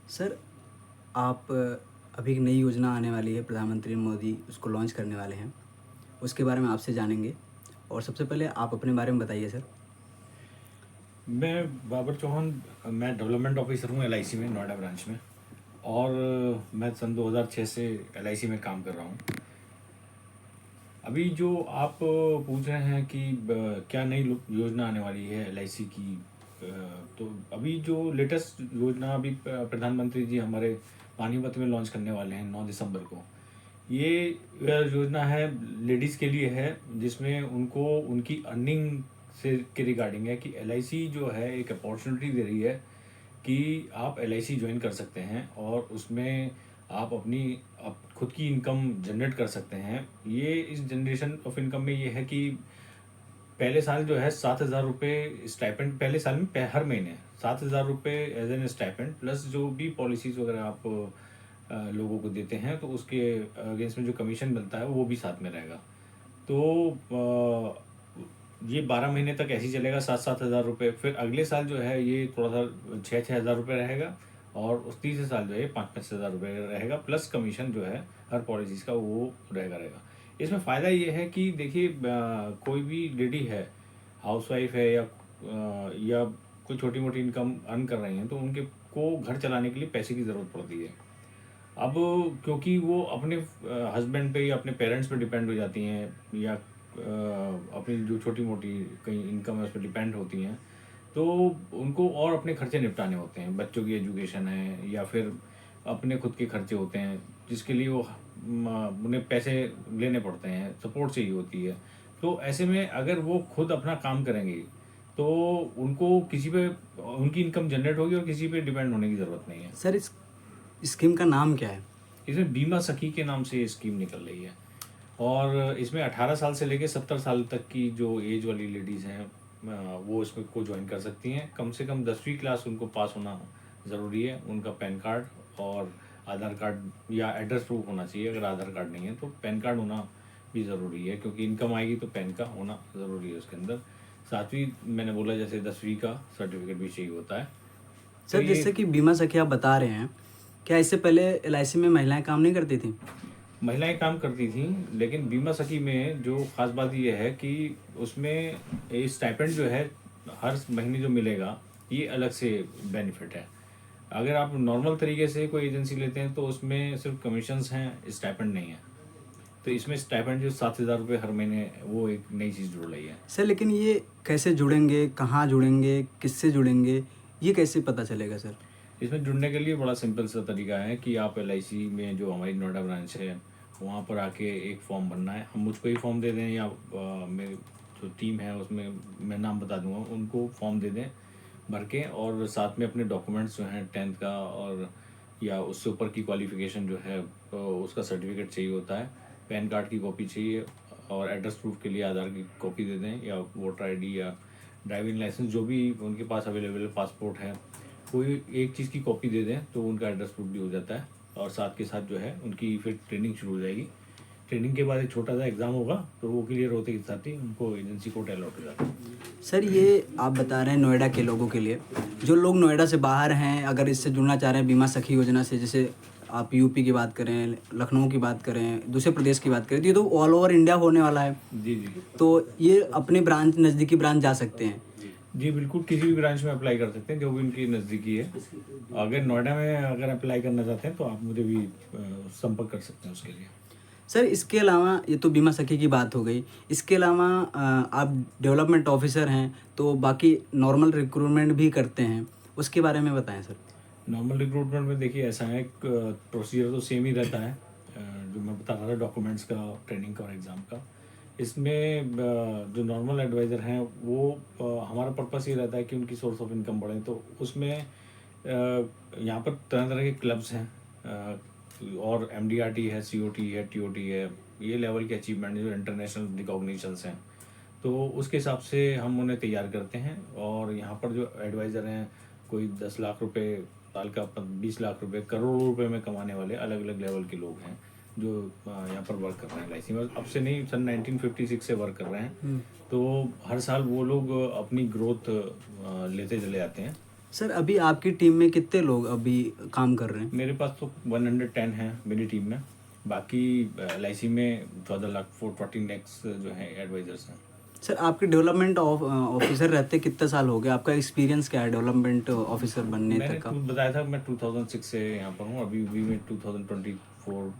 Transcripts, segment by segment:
Sir, आप अभी एक नई योजना आने वाली है, प्रधानमंत्री मोदी उसको लॉन्च करने वाले हैं। उसके बारे में आपसे जानेंगे और सबसे पहले आप अपने बारे में बताइए सर। मैं बाबर चौहान। मैं डेवलपमेंट ऑफिसर हूँ एलआईसी में, नोएडा ब्रांच में। और मैं सन 2006 से एलआईसी में काम कर रहा हूँ। अभी जो आप पूछ रहे हैं कि क्या नई योजना आने वाली है एलआईसी की, तो अभी जो लेटेस्ट योजना अभी प्रधानमंत्री जी हमारे पानीपत में लॉन्च करने वाले हैं 9 दिसंबर को। ये योजना है, लेडीज़ के लिए है, जिसमें उनको उनकी अर्निंग से के रिगार्डिंग है कि एलआईसी जो है एक अपॉर्चुनिटी दे रही है कि आप एलआईसी ज्वाइन कर सकते हैं और उसमें आप अपनी खुद की इनकम जनरेट कर सकते हैं। ये इस जनरेशन ऑफ इनकम में ये है कि पहले साल जो है 7,000 रुपये स्टाइपेंड, पहले साल में हर महीने 7,000 रुपये एज एन स्टाइपेंड, प्लस जो भी पॉलिसीज़ वगैरह आप लोगों को देते हैं तो उसके अगेंस्ट में जो कमीशन मिलता है वो भी साथ में रहेगा। तो ये 12 महीने तक ऐसे ही चलेगा, 7,000 रुपये। फिर अगले साल जो है ये थोड़ा सा 6,000 रुपये रहेगा, और उस तीसरे साल जो है 5,000 रुपये रहेगा, प्लस कमीशन जो है हर पॉलिसीज़ का वो रहेगा। इसमें फ़ायदा ये है कि देखिए, कोई भी लेडी है, हाउसवाइफ है, या कोई छोटी मोटी इनकम अर्न कर रही हैं, तो उनके को घर चलाने के लिए पैसे की ज़रूरत पड़ती है। अब क्योंकि वो अपने हस्बैंड पे या अपने पेरेंट्स पे डिपेंड हो जाती हैं, या अपनी जो छोटी मोटी कहीं इनकम है उस पर डिपेंड होती हैं, तो उनको और अपने खर्चे निपटाने होते हैं। बच्चों की एजुकेशन है या फिर अपने खुद के खर्चे होते हैं, जिसके लिए वो उन्हें पैसे लेने पड़ते हैं, सपोर्ट चाहिए होती है। तो ऐसे में अगर वो खुद अपना काम करेंगे तो उनको किसी पे उनकी इनकम जनरेट होगी और किसी पे डिपेंड होने की ज़रूरत नहीं है। सर, इस स्कीम का नाम क्या है? इसमें बीमा सखी के नाम से ये स्कीम निकल रही है, और इसमें 18 साल से लेकर 70 साल तक की जो एज वाली लेडीज़ हैं, वो इसमें को ज्वाइन कर सकती हैं। कम से कम 10वीं क्लास उनको पास होना ज़रूरी है। उनका पैन कार्ड और आधार कार्ड या एड्रेस प्रूफ होना चाहिए। अगर आधार कार्ड नहीं है तो पैन कार्ड होना भी ज़रूरी है, क्योंकि इनकम आएगी तो पैन का होना ज़रूरी है उसके अंदर। साथ ही मैंने बोला जैसे 10वीं का सर्टिफिकेट भी चाहिए होता है। तो सर, ये जैसे कि बीमा सखी आप बता रहे हैं, क्या इससे पहले एलआईसी में महिलाएं काम नहीं करती थीं? महिलाएं काम करती थीं, लेकिन बीमा सखी में जो ख़ास बात ये है कि उसमें ये स्टाइपेंड जो है हर महीने जो मिलेगा, ये अलग से बेनिफिट है। अगर आप नॉर्मल तरीके से कोई एजेंसी लेते हैं तो उसमें सिर्फ कमीशंस हैं, स्टाइपेंड नहीं है। तो इसमें स्टाइपेंड जो 7,000 रुपये हर महीने, वो एक नई चीज़ जुड़ रही है। सर, लेकिन ये कैसे जुड़ेंगे, कहाँ जुड़ेंगे, किससे जुड़ेंगे, ये कैसे पता चलेगा सर? इसमें जुड़ने के लिए बड़ा सिंपल सा तरीका है कि आप एलआईसी में जो हमारी नोएडा ब्रांच है वहाँ पर आके एक फॉर्म भरना है। हम मुझको ही फॉर्म दे दें, या मेरी जो टीम है उसमें मैं नाम बता दूंगा, उनको फॉर्म दे दें भर के, और साथ में अपने डॉक्यूमेंट्स जो हैं 10th का और या उससे ऊपर की क्वालिफ़िकेशन जो है, उसका सर्टिफिकेट चाहिए होता है। पैन कार्ड की कॉपी चाहिए, और एड्रेस प्रूफ के लिए आधार की कॉपी दे दें, या वोटर आईडी या ड्राइविंग लाइसेंस जो भी उनके पास अवेलेबल, पासपोर्ट है, कोई एक चीज़ की कॉपी दे दें तो उनका एड्रेस प्रूफ भी हो जाता है। और साथ के साथ जो है उनकी फिर ट्रेनिंग शुरू हो जाएगी। ट्रेनिंग के बाद एक छोटा सा एग्ज़ाम होगा, तो वो क्लियर होते के साथ ही उनको एजेंसी को अलॉट हो जाता है। सर, ये आप बता रहे हैं नोएडा के लोगों के लिए। जो लोग नोएडा से बाहर हैं, अगर इससे जुड़ना चाह रहे हैं बीमा सखी योजना से, जैसे आप यूपी की बात करें, लखनऊ की बात करें, दूसरे प्रदेश की बात करें, तो ये तो ऑल ओवर इंडिया होने वाला है। जी जी तो ये अपने ब्रांच, नज़दीकी ब्रांच जा सकते हैं। जी, बिल्कुल किसी भी ब्रांच में अप्लाई कर सकते हैं जो भी उनकी नज़दीकी है। अगर नोएडा में अगर अप्लाई करना चाहते हैं तो आप मुझे भी संपर्क कर सकते हैं उसके लिए। सर, इसके अलावा ये तो बीमा सखी की बात हो गई। इसके अलावा आप डेवलपमेंट ऑफिसर हैं, तो बाकी नॉर्मल रिक्रूटमेंट भी करते हैं, उसके बारे में बताएं सर। नॉर्मल रिक्रूटमेंट में देखिए ऐसा है, प्रोसीजर तो सेम ही रहता है, जो मैं बता रहा था डॉक्यूमेंट्स का, ट्रेनिंग का और एग्ज़ाम का। इसमें जो नॉर्मल एडवाइज़र हैं वो, हमारा पर्पस ये रहता है कि उनकी सोर्स ऑफ इनकम बढ़े। तो उसमें यहाँ पर तरह तरह के क्लब्स हैं, और एमडीआरटी है, सीओटी है, टीओटी है, ये लेवल के अचीवमेंट जो इंटरनेशनल रिकॉग्निशंस हैं। तो उसके हिसाब से हम उन्हें तैयार करते हैं, और यहाँ पर जो एडवाइज़र हैं, कोई 10 लाख रुपए साल का, 20 लाख रुपए, करोड़ों रुपए में कमाने वाले अलग अलग लेवल के लोग हैं जो यहाँ पर वर्क कर रहे हैं एलआईसी में। अब से नहीं, सन 1956 से वर्क कर रहे हैं। तो हर साल वो लोग अपनी ग्रोथ लेते चले जाते हैं। सर अभी आपकी टीम में कितने लोग अभी काम कर रहे हैं? मेरे पास तो 110 हैं मेरी टीम में। बाकी LIC में 14 lakhs जो है एडवाइजर्स हैं। सर आपके डेवलपमेंट ऑफिसर रहते कितने साल हो गए? आपका एक्सपीरियंस क्या है डेवलपमेंट ऑफिसर बनने मैंने तक का? बताया था मैं 2006 से यहाँ पर हूँ। अभी मैं 2024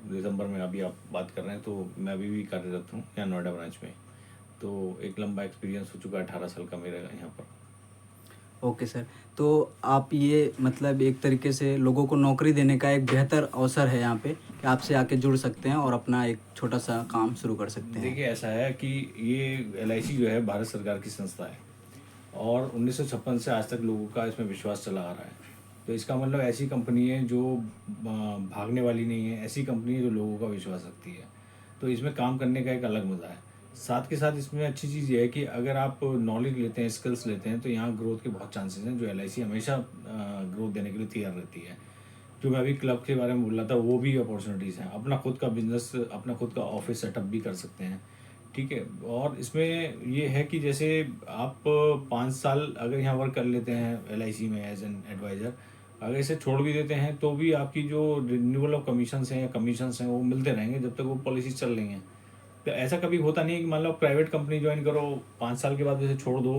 दिसंबर में अभी आप बात कर रहे हैं, तो मैं अभी भी कार्यरत हूँ यहाँ नोएडा ब्रांच में। तो एक लंबा एक्सपीरियंस हो चुका है, 18 साल का मेरा यहाँ पर। ओके सर, तो आप ये मतलब एक तरीके से लोगों को नौकरी देने का एक बेहतर अवसर है यहाँ पे कि आपसे आके जुड़ सकते हैं और अपना एक छोटा सा काम शुरू कर सकते हैं। देखिए ऐसा है कि ये LIC जो है भारत सरकार की संस्था है और 1956 से आज तक लोगों का इसमें विश्वास चला आ रहा है। तो इसका मतलब ऐसी कंपनी है जो भागने वाली नहीं है, ऐसी कंपनी है जो लोगों का विश्वास रखती है। तो इसमें काम करने का एक अलग मज़ा है। साथ के साथ इसमें अच्छी चीज़ ये है कि अगर आप नॉलेज लेते हैं, स्किल्स लेते हैं, तो यहाँ ग्रोथ के बहुत चांसेस हैं। जो LIC हमेशा ग्रोथ देने के लिए तैयार रहती है। जो मैं अभी क्लब के बारे में बोल रहा था, वो भी अपॉर्चुनिटीज़ हैं। अपना खुद का बिजनेस, अपना खुद का ऑफिस सेटअप भी कर सकते हैं, ठीक है। और इसमें ये है कि जैसे आप 5 साल अगर यहाँ वर्क कर लेते हैं LIC में एज एन एडवाइज़र, अगर इसे छोड़ भी देते हैं तो भी आपकी जो रिन्यूअल ऑफ कमीशंस हैं या कमीशंस हैं वो मिलते रहेंगे जब तक वो पॉलिसीज चल रही हैं। तो ऐसा कभी होता नहीं है कि मान लो प्राइवेट कंपनी ज्वाइन करो, 5 साल के बाद उसे छोड़ दो,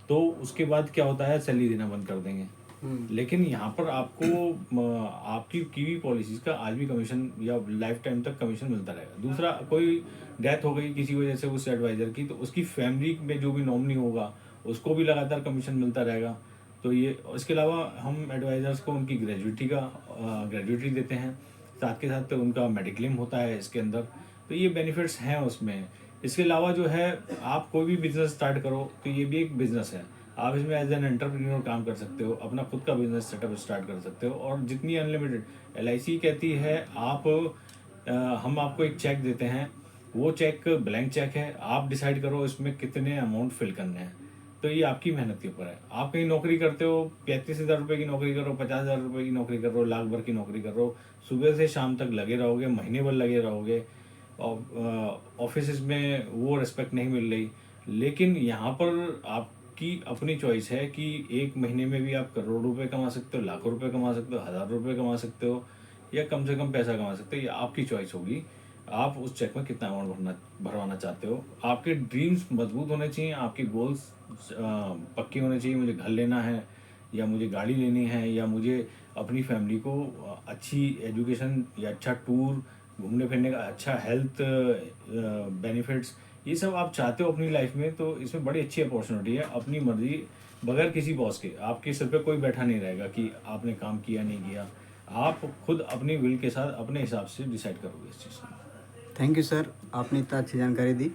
तो उसके बाद क्या होता है, सैलरी देना बंद कर देंगे। लेकिन यहाँ पर आपको आपकी की हुई पॉलिसीज का आज भी कमीशन या लाइफ टाइम तक कमीशन मिलता रहेगा। दूसरा, कोई डेथ हो गई किसी वजह से उस एडवाइज़र की, तो उसकी फैमिली में जो भी नॉमिनी होगा उसको भी लगातार कमीशन मिलता रहेगा। तो ये, इसके अलावा हम एडवाइज़र्स को उनकी ग्रेजुएटी देते हैं, साथ के साथ उनका मेडिक्लेम होता है इसके अंदर। तो ये बेनिफिट्स हैं उसमें। इसके अलावा जो है, आप कोई भी बिजनेस स्टार्ट करो तो ये भी एक बिजनेस है। आप इसमें एज एन एंटरप्रेन्योर काम कर सकते हो, अपना खुद का बिजनेस सेटअप स्टार्ट कर सकते हो। और जितनी अनलिमिटेड LIC कहती है, हम आपको एक चेक देते हैं, वो चेक ब्लैंक चेक है, आप डिसाइड करो इसमें कितने अमाउंट फिल करने हैं। तो ये आपकी मेहनत के ऊपर है। आप कहीं नौकरी करते हो, 35,000 रुपये की नौकरी करो, 50,000 रुपये की नौकरी करो, लाख भर की नौकरी करो, सुबह से शाम तक लगे रहोगे, महीने भर लगे रहोगे, और ऑफिस में वो रिस्पेक्ट नहीं मिल रही। लेकिन यहाँ पर आपकी अपनी चॉइस है कि एक महीने में भी आप करोड़ रुपए कमा सकते हो, लाखों रुपए कमा सकते हो, 1,000 रुपये कमा सकते हो, या कम से कम पैसा कमा सकते हो। ये आपकी चॉइस होगी, आप उस चेक में कितना अमाउंट भरवाना चाहते हो। आपके ड्रीम्स मजबूत होने चाहिए, आपके गोल्स पक्के होने चाहिए। मुझे घर लेना है, या मुझे गाड़ी लेनी है, या मुझे अपनी फैमिली को अच्छी एजुकेशन या अच्छा टूर, घूमने फिरने का, अच्छा हेल्थ बेनिफिट्स, ये सब आप चाहते हो अपनी लाइफ में, तो इसमें बड़ी अच्छी अपॉर्चुनिटी है। अपनी मर्जी, बगैर किसी बॉस के, आपके सिर पे कोई बैठा नहीं रहेगा कि आपने काम किया नहीं किया। आप खुद अपनी विल के साथ अपने हिसाब से डिसाइड करोगे इस चीज़ को। थैंक यू सर, आपने इतना अच्छी जानकारी दी।